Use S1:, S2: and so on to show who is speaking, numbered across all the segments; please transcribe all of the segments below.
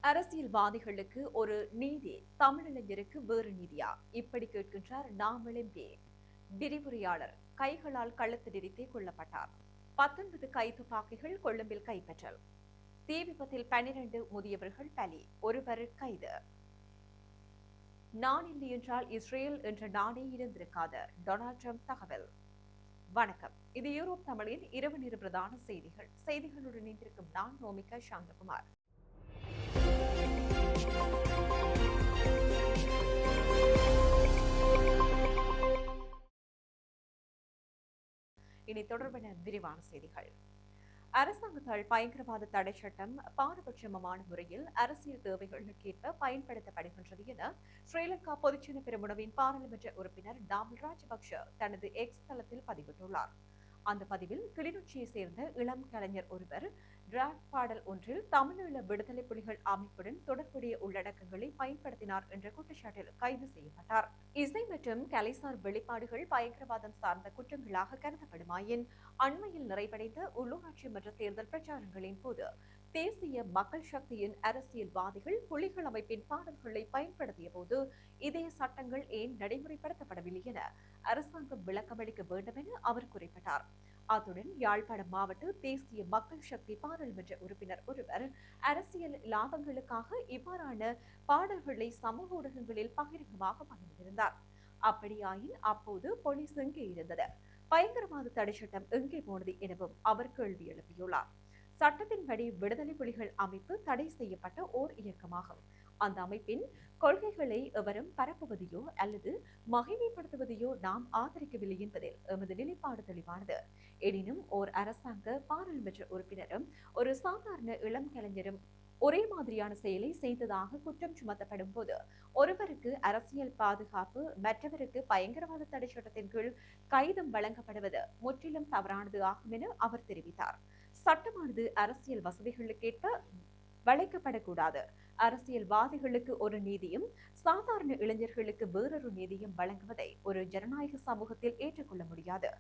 S1: அரசியல்வாதிகளுக்கு ஒரு நீதி, தமிழிளைஞருக்கு வேறு நீதியா? இப்படி கேட்கின்றார் நாவலம்பே. விரிவுரையாளர் கைகளால் கழுத்து நெரித்தே கொல்லப்பட்டார். 19 கைத்துப்பாக்கிகள் கொழும்பில் கைப்பற்றல். தீ விபத்தில் 12 முதியவர்கள் பலி, ஒருவர் கைது. நான் இல்லை என்றால் இஸ்ரேல் என்ற நாடே இருந்திருக்காது, டொனால்ட் ட்ரம்ப் தகவல். வணக்கம், இது யூரோப் தமிழின் இரவு நேர பிரதான செய்திகளுடன் இணைந்திருக்கும் நான் நோமிகா சாந்தகுமார். இனி தொடர்பான விரிவான செய்திகள். அரசாங்கத்தால் பயங்கரவாத தடை சட்டம் பாரபட்சமான முறையில் அரசியல் தேவைகளுக்கேற்ப பயன்படுத்தப்படுகின்றது என ஸ்ரீலங்கா பொதுஜன பெரமுனவின் பாராளுமன்ற உறுப்பினர் நாமல் ராஜபக்ஷ தனது எக்ஸ் தளத்தில் பதிவிட்டுள்ளார். அந்த பதிவில் கிளிநொச்சியை சேர்ந்த இளம் கலைஞர் ஒருவர் டிராப் பாடல் ஒன்றில் தமிழீழ விடுதலை புலிகள் அமைப்புடன் தொடர்புடைய உள்ளடக்கங்களை பயன்படுத்தினார் என்ற குற்றச்சாட்டில் கைது செய்யப்பட்டார். இசை மற்றும் கலைசார் வெளிப்பாடுகள் பயங்கரவாதம் சார்ந்த குற்றங்களாக கருதப்படுமாயின் அண்மையில் நிறைவடைந்த உள்ளூராட்சி மன்ற தேர்தல் பிரச்சாரங்களின் போது தேசிய மக்கள் சக்தியின் அரசியல்வாதிகள் புலிகள் அமைப்பின் பாடல்களை பயன்படுத்திய போது இதே சட்டங்கள் ஏன் நடைமுறைப்படுத்தப்படவில்லை என அரசாங்கம் விளக்கமளிக்க வேண்டும் என அவர் குறிப்பிட்டார். அத்துடன் யாழ்ப்பாணம் மாவட்ட தேசிய மக்கள் சக்தி பாராளுமன்ற உறுப்பினர் ஒருவர் அரசியல் லாபங்களுக்காக இவ்வாறான பாடல்களை சமூக ஊடகங்களில் பகிரங்கமாக பகிர்ந்திருந்தார். அப்படியாயின் அப்போது போலீஸ் எங்கே இருந்தது? பயங்கரவாத தடை சட்டம் எங்கே போனது எனவும் அவர் கேள்வி எழுப்பியுள்ளார். சட்டத்தின்படி விடுதலை புலிகள் அமைப்பு தடை செய்யப்பட்ட ஓர் இயக்கமாகும். அந்த அமைப்பின் கொள்கைகளை எவரும் பரப்புவதையோ அல்லது மகிமைப்படுத்துவதையோ நாம் ஆதரிக்கவில்லை என்பதில் எமது நிலைப்பாடு தெளிவானது. எனினும் ஓர் அரசாங்க பாராளுமன்ற உறுப்பினரும் ஒரு சாதாரண இளம் கலைஞரும் ஒரே மாதிரியான செயலை செய்ததாக குற்றம் சுமத்தப்படும் போது ஒருவருக்கு அரசியல் பாதுகாப்பு, மற்றவருக்கு பயங்கரவாத தடை சட்டத்தின் கீழ் கைதும் வழங்கப்படுவது முற்றிலும் தவறானது ஆகும் என அவர் தெரிவித்தார். சட்டமானது அரசியல் வசதிகளுக்கேற்ப வளைக்கப்படக்கூடாது. அரசியல்வாதிகளுக்கு ஒரு நீதியும் சாதாரண இளைஞர்களுக்கு வேறொரு நீதியும் வழங்குவதை ஒரு ஜனநாயக சமூகத்தில் ஏற்றுக்கொள்ள முடியாது.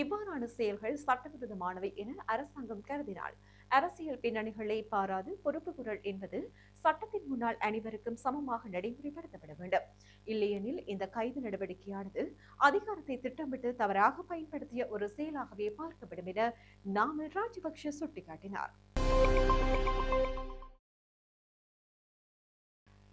S1: இவ்வாறான செயல்கள் சட்டவிரோதமானவை என அரசாங்கம் கருதினால் அரசியல் பின்னணிகளை பாராது பொறுப்பு குரல் என்பது சட்டத்தின் முன்னால் அனைவருக்கும் சமமாக நடைமுறைப்படுத்தப்பட வேண்டும். இல்லையெனில் இந்த கைது நடவடிக்கையானது அதிகாரத்தை திட்டமிட்டு தவறாக பயன்படுத்திய ஒரு செயலாகவே பார்க்கப்படும் என நாமல் ராஜபக்ஷ சுட்டிக்காட்டினார்.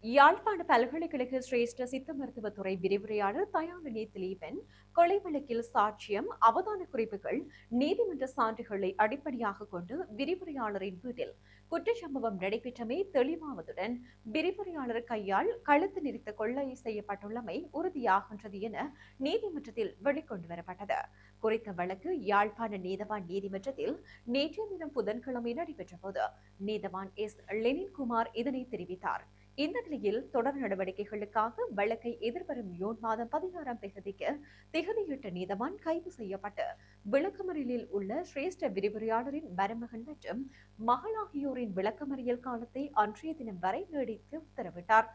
S1: யாழ்ப்பாண பல்கலைக்கழக சிரேஷ்ட சித்த மருத்துவத்துறை விரிவுரையாளர் தயாநிதி திலீபன் கொலை வழக்கில் சாட்சியம், அவதான குறிப்புகள், நீதிமன்ற சான்றுகளை அடிப்படையாக கொண்டு விரிவுரையாளரின் வீட்டில் குற்றச்சம்பவம் நடைபெற்றமை தெளிவாவதுடன் விரிவுரையாளர் கையால் கழுத்து நெரித்த கொள்ளை செய்யப்பட்டுள்ளமை உறுதியாகின்றது என நீதிமன்றத்தில் வெளிக்கொண்டு வரப்பட்டது. குறித்த வழக்கு யாழ்ப்பாண நீதவான் நீதிமன்றத்தில் நேற்றைய தினம் புதன்கிழமை நடைபெற்ற போது நீதவான் எஸ் லெனின்குமார் இதனை தெரிவித்தார். இந்த நிலையில் தொடர் நடவடிக்கைகளுக்காக வழக்கை எதிர்வரும் ஜூன் மாதம் 16ஆம் தேதிக்கு திகதியிட்ட நீதவான் கைது செய்யப்பட்டு விளக்கமறியலில் உள்ள சிரேஷ்ட விரிவுரையாளரின் மருமகன் மற்றும் மகள் ஆகியோரின் விளக்கமறியல் காலத்தை அன்றைய தினம் வரை நீடித்து உத்தரவிட்டார்.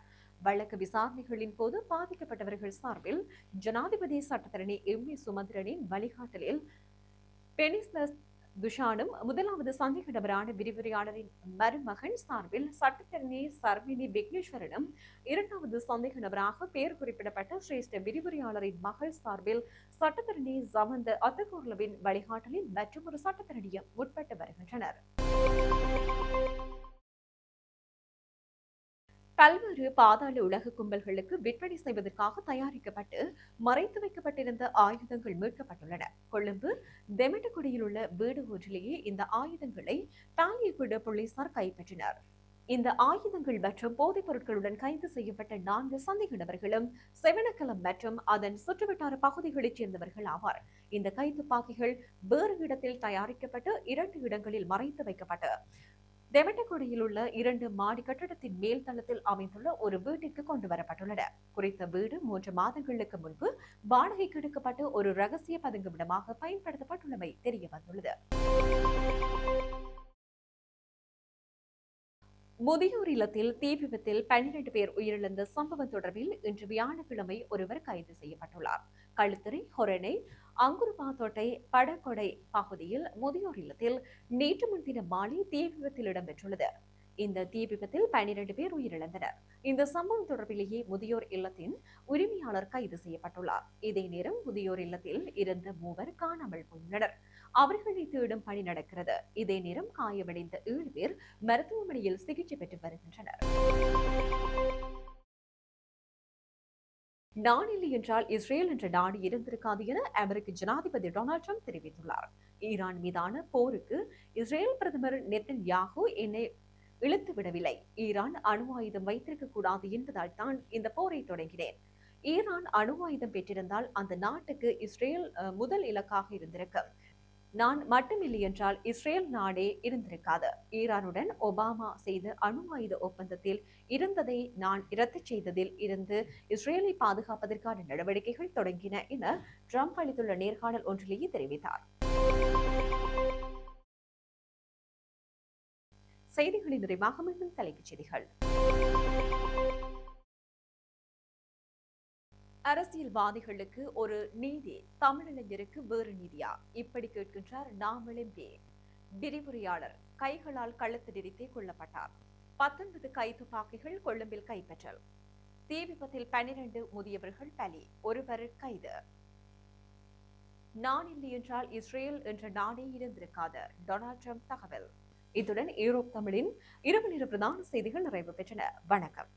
S1: வழக்கு விசாரணைகளின் போது பாதிக்கப்பட்டவர்கள் சார்பில் ஜனாதிபதி சட்டத்தரணி எம்.ஏ. சுமந்திரனின் வழிகாட்டலில் பெனிஸ்லஸ் துஷானும், முதலாவது சந்தேக நபரான விரிவுரையாளரின் மருமகன் சார்பில் சட்டத்தரணி சர்மினி விக்னேஸ்வரனும், இரண்டாவது சந்தேக நபராக பெயர் குறிப்பிடப்பட்ட சிரேஷ்ட விரிவுரையாளரின் மகள் சார்பில் சட்டத்தரணி ஜமந்த அத்தகோர்லவின் வழிகாட்டலில் மற்றொரு சட்டத்தரணியும் உட்பட்டு வருகின்றனர். பல்வேறு பாதாள உலக கும்பல்களுக்கு விற்பனை செய்வதற்காக தயாரிக்கப்பட்டு மறைத்து வைக்கப்பட்டிருந்த ஆயுதங்கள் மீட்கப்பட்டுள்ளன. கொழும்பு தெமிட்டகுடியில் உள்ள வீடு ஒன்றிலேயே இந்த ஆயுதங்களை பாலியகுட போலீசார் கைப்பற்றினர். இந்த ஆயுதங்கள் மற்றும் போதைப் பொருட்களுடன் கைது செய்யப்பட்ட 4 சந்தேக நபர்களும் செவனக்கலம் மற்றும் அதன் சுற்றுவட்டார பகுதிகளைச் சேர்ந்தவர்கள் ஆவார். இந்த கைத்துப்பாக்கிகள் வேறு இடத்தில் தயாரிக்கப்பட்டு 2 இடங்களில் மறைத்து வைக்கப்பட்டு தெவட்டகுடியில் உள்ள 2 மாடி கட்டடத்தின் மேல் தளத்தில் அமைந்துள்ள ஒரு வீட்டிற்கு கொண்டு வரப்பட்டுள்ளன. குறித்த வீடு 3 மாதங்களுக்கு முன்பு வாடகைக்கு எடுக்கப்பட்டு ஒரு ரகசிய பதுங்குமிடமாக பயன்படுத்தப்பட்டுள்ளமை தெரிய வந்துள்ளது. முதியோர் இல்லத்தில் தீ விபத்தில் 12 பேர் உயிரிழந்த சம்பவம் தொடர்பில் இன்று வியாழக்கிழமை ஒருவர் கைது செய்யப்பட்டுள்ளார். களுத்துறை, ஹொரணை, அங்குருபாத்தோட்டை, படகொடை பகுதியில் முதியோர் இல்லத்தில் நேற்று முன்தினம் மாலை தீ விபத்தில் இடம்பெற்றுள்ளது. இந்த தீ விபத்தில் 12 பேர் உயிரிழந்தனர். இந்த சம்பவம் தொடர்பிலேயே முதியோர் இல்லத்தின் உரிமையாளர் கைது செய்யப்பட்டுள்ளார். இதே நேரம் முதியோர் இல்லத்தில் இருந்த 3 காணாமல் போயுள்ளனர். அவர்களை தேடும் பணி நடக்கிறது. இதே நேரம் காயமடைந்த 7 பேர் மருத்துவமனையில் சிகிச்சை பெற்று வருகின்றனர். நான் இல்லை என்றால் இஸ்ரேல் என்ற நாடு இருந்திருக்காது என அமெரிக்க ஜனாதிபதி டொனால்ட் ட்ரம்ப் தெரிவித்துள்ளார். ஈரான் மீதான போருக்கு இஸ்ரேல் பிரதமர் நெத்தன்யாகு என்னை இழுத்து விடவில்லை. ஈரான் அணு ஆயுதம் வைத்திருக்க கூடாது என்பதால் தான் இந்த போரை தொடங்கினேன். ஈரான் அணு ஆயுதம் பெற்றிருந்தால் அந்த நாட்டுக்கு இஸ்ரேல் முதல் இலக்காக இருந்திருக்கும். நான் மட்டுமில்லை என்றால் இஸ்ரேல் நாடே இருந்திருக்காது. ஈரானுடன் ஒபாமா செய்த அணு ஆயுத ஒப்பந்தத்தில் இருந்ததை நான் இரத்து செய்ததில் இருந்து இஸ்ரேலை பாதுகாப்பதற்கான நடவடிக்கைகள் தொடங்கின என ட்ரம்ப் அளித்துள்ள நேர்காணல் ஒன்றிலேயே தெரிவித்தார். செய்திகளின் நிறைவாக மீண்டும் தலைப்புச் செய்திகள். அரசியல்வாதிகளுக்கு ஒரு நீதி, தமிழிளைஞருக்கு வேறு நீதியா? இப்படி கேட்கின்றார் நாமளம்பே. விரிவுரையாளர் கைகளால் கழுத்து நெரித்தே கொல்லப்பட்டார். 19 கைத்துப்பாக்கிகள் கொழும்பில் கைப்பற்றல். தீ விபத்தில் 12 முதியவர்கள் பலி, ஒருவர் கைது. நான் இல்லை என்றால் இஸ்ரேல் என்ற நாடே இருந்திருக்காது, டொனால்ட் ட்ரம்ப் தகவல். இத்துடன் யூரோப் தமிழின் இரவு நேர பிரதான செய்திகள் நிறைவு பெற்றன. வணக்கம்.